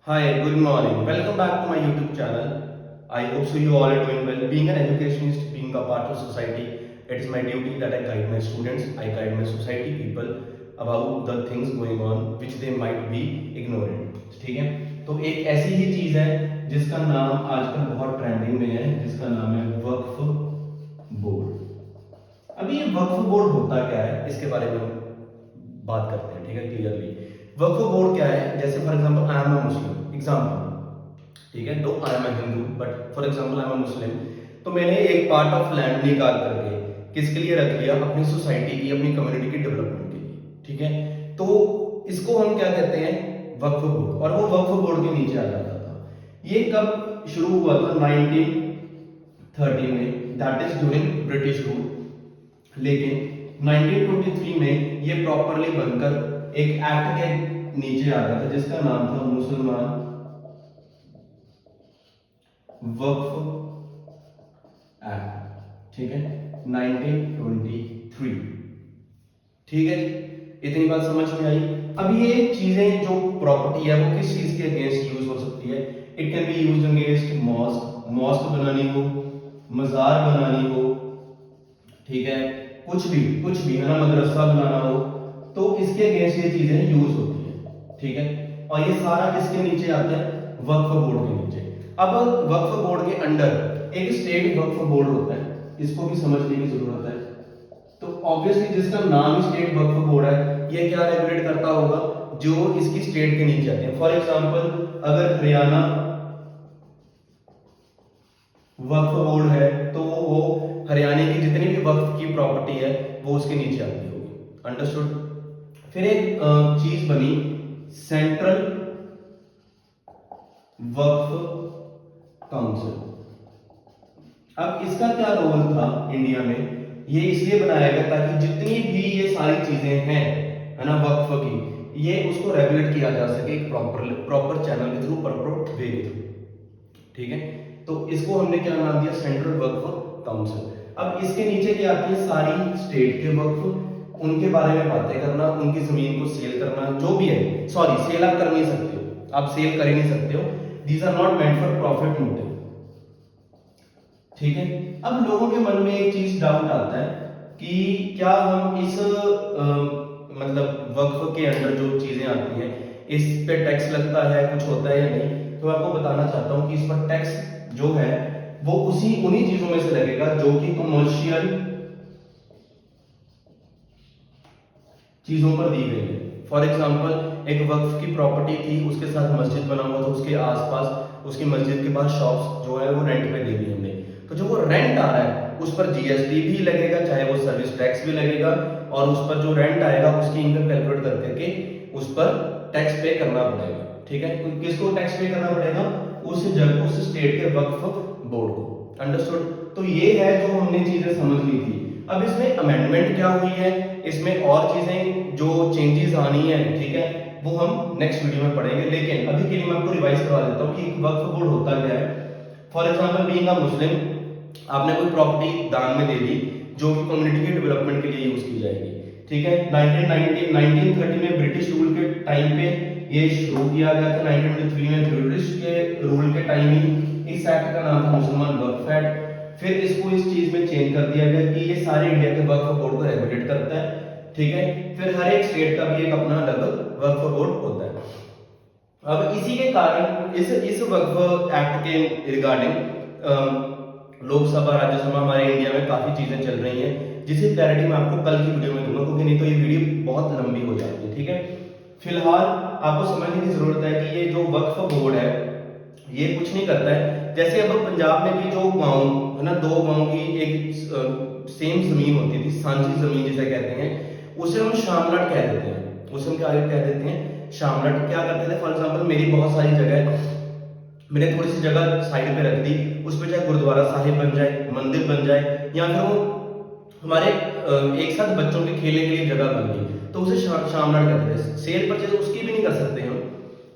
Hi, good morning. Welcome back to my YouTube channel. I hope so you all are doing well. Being an educationist, being a part of society, it is my duty that I guide my students, I guide my society people about the things going on which they might be ignoring. ठीक है? तो एक ऐसी ही चीज है जिसका नाम आजकल बहुत ट्रेंडिंग में है, जिसका नाम है वक्फ बोर्ड। अभी ये वक्फ बोर्ड होता क्या है, इसके बारे में बात करते हैं। ठीक है, क्लियरली वक्फ बोर्ड क्या है। जैसे for example I am a Muslim example, ठीक है, though I am a Hindu but for example I am a Muslim. तो मैंने एक पार्ट ऑफ लैंड निकाल करके किसके लिए रख लिया, अपनी सोसाइटी की, अपनी कम्युनिटी की डेवलपमेंट के लिए। ठीक है, तो इसको हम क्या कहते हैं, वक्फ बोर्ड। और वो वक्फ बोर्ड के नीचे आ जाता था। ये कब शुरू हुआ था, 1913 में, that is during British rule. लेकिन 1923 में ये प्रॉपरली बनकर एक एक्ट के नीचे आ गया था जिसका नाम था मुसलमान वक्फ एक्ट। ठीक है, 1923। ठीक है, इतनी बात समझ में आई। अब ये चीजें जो प्रॉपर्टी है वो किस चीज के अगेंस्ट यूज हो सकती है। It can be use against mosque, mosque बनानी हो, मजार बनानी हो, ठीक है, कुछ भी है ना, मदरसा बनाना हो, तो इसके अगेंस्ट ये चीजें यूज होती है। ठीक है, और ये सारा किसके नीचे आता है, वक्फ बोर्ड के नीचे। अब वक्फ बोर्ड के अंडर एक स्टेट वक्फ बोर्ड होता है, इसको भी समझने की जरूरत है। तो ऑब्वियसली जिसका नाम ही स्टेट वक्फ बोर्ड है, ये क्या रेगुलेट करता होगा, जो इसकी स्टेट के नीचे आते हैं। फॉर एग्जाम्पल अगर हरियाणा वक्फ बोर्ड है तो वो हरियाणा की जितनी भी वक्फ की प्रॉपर्टी है वो उसके नीचे आती होगी। अंडरस्टूड। फिर एक चीज बनी सेंट्रल वक्फ काउंसिल। अब इसका क्या रोल था इंडिया में, ये इसलिए बनाया गया ताकि जितनी भी ये सारी चीजें हैं, है ना, वक्फ की, ये उसको रेगुलेट किया जा सके एक प्रॉपर चैनल के थ्रू, प्रॉपर वे के थ्रू। ठीक है, तो इसको हमने क्या नाम दिया, सेंट्रल वक्फ काउंसिल। अब इसके नीचे क्या आती है, सारी स्टेट के वक्फ, उनके बारे में बातें करना, उनकी जमीन को सेल करना, जो भी है। सॉरी, सेल आप कर नहीं सकते हो, आप सेल कर ही नहीं सकते हो। These are not meant for profit motive. ठीक है, अब लोगों के मन में एक चीज डाउट आता है कि क्या हम इस मतलब वक्फ के अंदर जो चीजें आती हैं इस पे टैक्स लगता है, कुछ होता है या नहीं। तो मैं आपको बताना चाहता हूं कि इस पर टैक्स जो है वो उन्हीं चीजों में से लगेगा जो कि कमर्शियल चीजों पर दी गई है। फॉर एग्जाम्पल एक वक्फ की प्रॉपर्टी थी, उसके साथ मस्जिद बना हुआ था, उसके आसपास उसकी मस्जिद के पास शॉप्स जो है वो रेंट पे दे दी हमने। तो जो वो रेंट आ रहा है उस पर जीएसटी भी लगेगा, चाहे वो सर्विस टैक्स भी लगेगा, और उस पर जो रेंट आएगा उसकी इनकम कैलकुलेट कर करके उस पर टैक्स पे करना पड़ेगा। ठीक है, तो किसको टैक्स पे करना पड़ेगा, उस स्टेट के वक्फ बोर्ड को। अंडरस्टूड। तो ये है जो हमने चीजें समझ ली थी। अब इसमें अमेंडमेंट क्या हुई है, इसमें और चीजें जो चेंजेस आनी है, ठीक है, वो हम नेक्स्ट वीडियो में पढ़ेंगे। लेकिन अभी के लिए मैं आपको रिवाइज करवा देता हूँ कि वक्फ बोर्ड होता क्या है। फॉर एग्जाम्पल बीइंग अ मुस्लिम, आपने कोई प्रॉपर्टी दान में दे दी जो कि कम्युनिटी के डेवलपमेंट के लिए यूज की जाएगी। ठीक है, 1930 में ब्रिटिश रूल के टाइम पे ये शुरू किया गया था। 1923 में ब्रिटिश के रूल के टाइम ही इस एक्ट का नाम था मुसलमान वक्फ एक्ट। फिर इसको इस चीज में चेंज कर दिया गया कि ये सारे इंडिया के वक्फ बोर्ड को रेगुलेट करता है। ठीक है, फिर हर एक स्टेट का भी एक अपना अलग वक्फ बोर्ड होता है। अब इसी के कारण इस वक्फ एक्ट के रिगार्डिंग लोकसभा, राज्यसभा, हमारे इंडिया में काफी चीजें चल रही हैं, जिसकी क्लैरिटी मैं आपको कल की वीडियो में दूंगा, क्योंकि नहीं तो ये वीडियो बहुत लंबी हो जाती है। ठीक है, फिलहाल आपको समझने की जरूरत है कि ये जो वक्फ बोर्ड है ये कुछ नहीं करता है। जैसे अब पंजाब में भी जो गांव है ना, दो गांव की एक सेम जमीन होती थी, सांझी जमीन जिसे कहते हैं, उसे हम शामलट कह देते हैं। उसे हम क्या कह देते हैं, शामलट। क्या करते थे, फॉर एग्जाम्पल मेरी बहुत सारी जगह, मैंने थोड़ी सी जगह साइड पे रख दी, उस पर चाहे गुरुद्वारा साहिब बन जाए, मंदिर बन जाए, या फिर वो हमारे एक साथ बच्चों के खेलने के लिए जगह बन गई, तो उसे शामलाट कहते हैं। सेल परचेज उसकी भी नहीं कर सकते हम,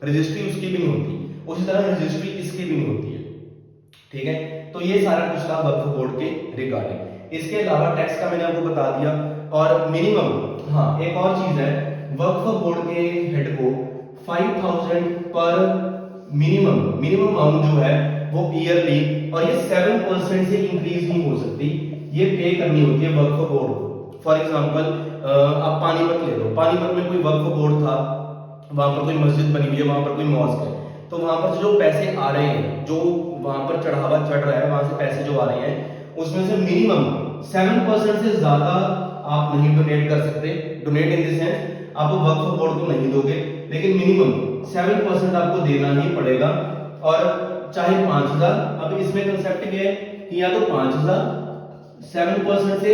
रजिस्ट्री उसकी भी नहीं होती, उसी तरह रजिस्ट्री इसकी भी नहीं होती है। ठीक है, तो ये सारा कुछ था वक्फ बोर्ड के रिगार्डिंग। इसके अलावा टैक्स का मैंने आपको बता दिया, और मिनिमम, हाँ, एक और चीज है, वक्फ बोर्ड के हेड को 5000 पर मिनिमम अमाउंट जो है वो ईयरली, और ये 7% से इंक्रीज नहीं हो सकती, ये पे करनी होती है वक्फ बोर्ड को। फॉर एग्जांपल आप पानीपत ले लो, पानीपत में कोई वक्फ बोर्ड था, वहां पर कोई मस्जिद बनी हुई है, वहां पर कोई मॉस्क है, तो वहां पर जो पैसे आ रहे हैं, जो वहां पर चढ़ावा चढ़ रहा है, वहां से पैसे जो आ रहे हैं, उसमें से मिनिमम 7% से ज्यादा आप नहीं डोनेट कर सकते। डोनेट इन द सेंस आप वक्फ बोर्ड को नहीं दोगे, लेकिन मिनिमम 7% आपको देना ही पड़ेगा, और चाहे 5,000। अब इसमें कंसेप्ट क्या है कि या तो 5,000, 7% से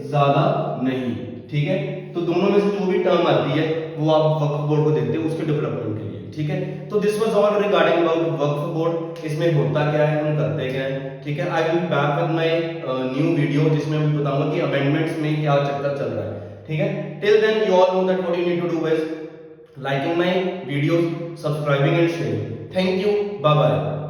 ज्यादा नहीं, ठीक है। तो दोनों में से जो भी टर्म आती है वो आप वक्फ बोर्ड को देते हो उसके डेवलपमेंट के लिए, ठीक है। तो this was all regarding about Waqf board. इसमें होता क्या है, हम करते क्या है, ठीक है। I will be back with my new video जिसमें मैं बताऊंगा कि अमेंडमेंट्स में क्या चक्कर चल रहा है, ठीक है। Till then you all know that what you need to do is liking my videos, subscribing and sharing. Thank you, bye bye.